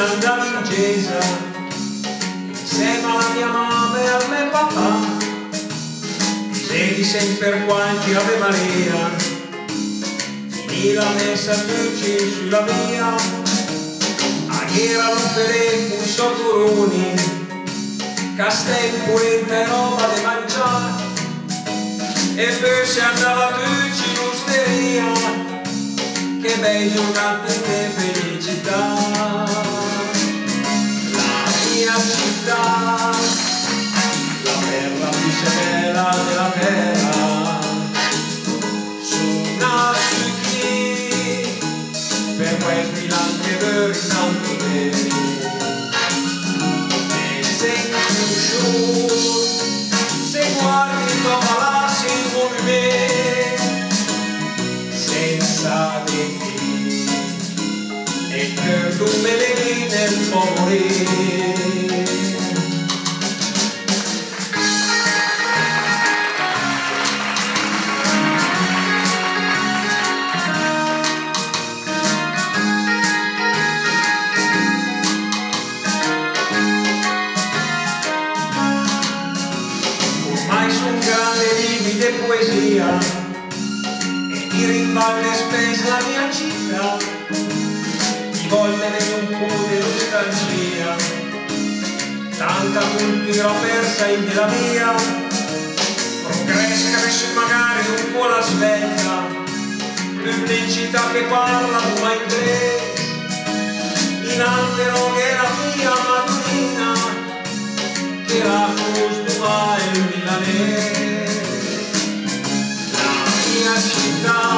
andavo in chiesa insieme alla mia mamma e al mio papà, dicevi sempre qualche Ave Maria, finì la messa tutti sulla via, erano per un sottoroni, castello e roba da mangiare, e poi si andava tutti in osteria, che bei giornate e felicità. La mia città, la terra più bella della terra, suonassi qui per questi anche veri tanto bene, e senti giù se guardi come lasci il movimento senza di te, e per tu me le grida il morire. Di poesia e di rimballi spesa la mia città, di volte un po' di nostalgia, tanta cultura persa in della mia, progrescere magari un po' la sveglia, pubblicità che parla ma in inglese, in albero che è la mia madrina, che la costuma il milanese. Città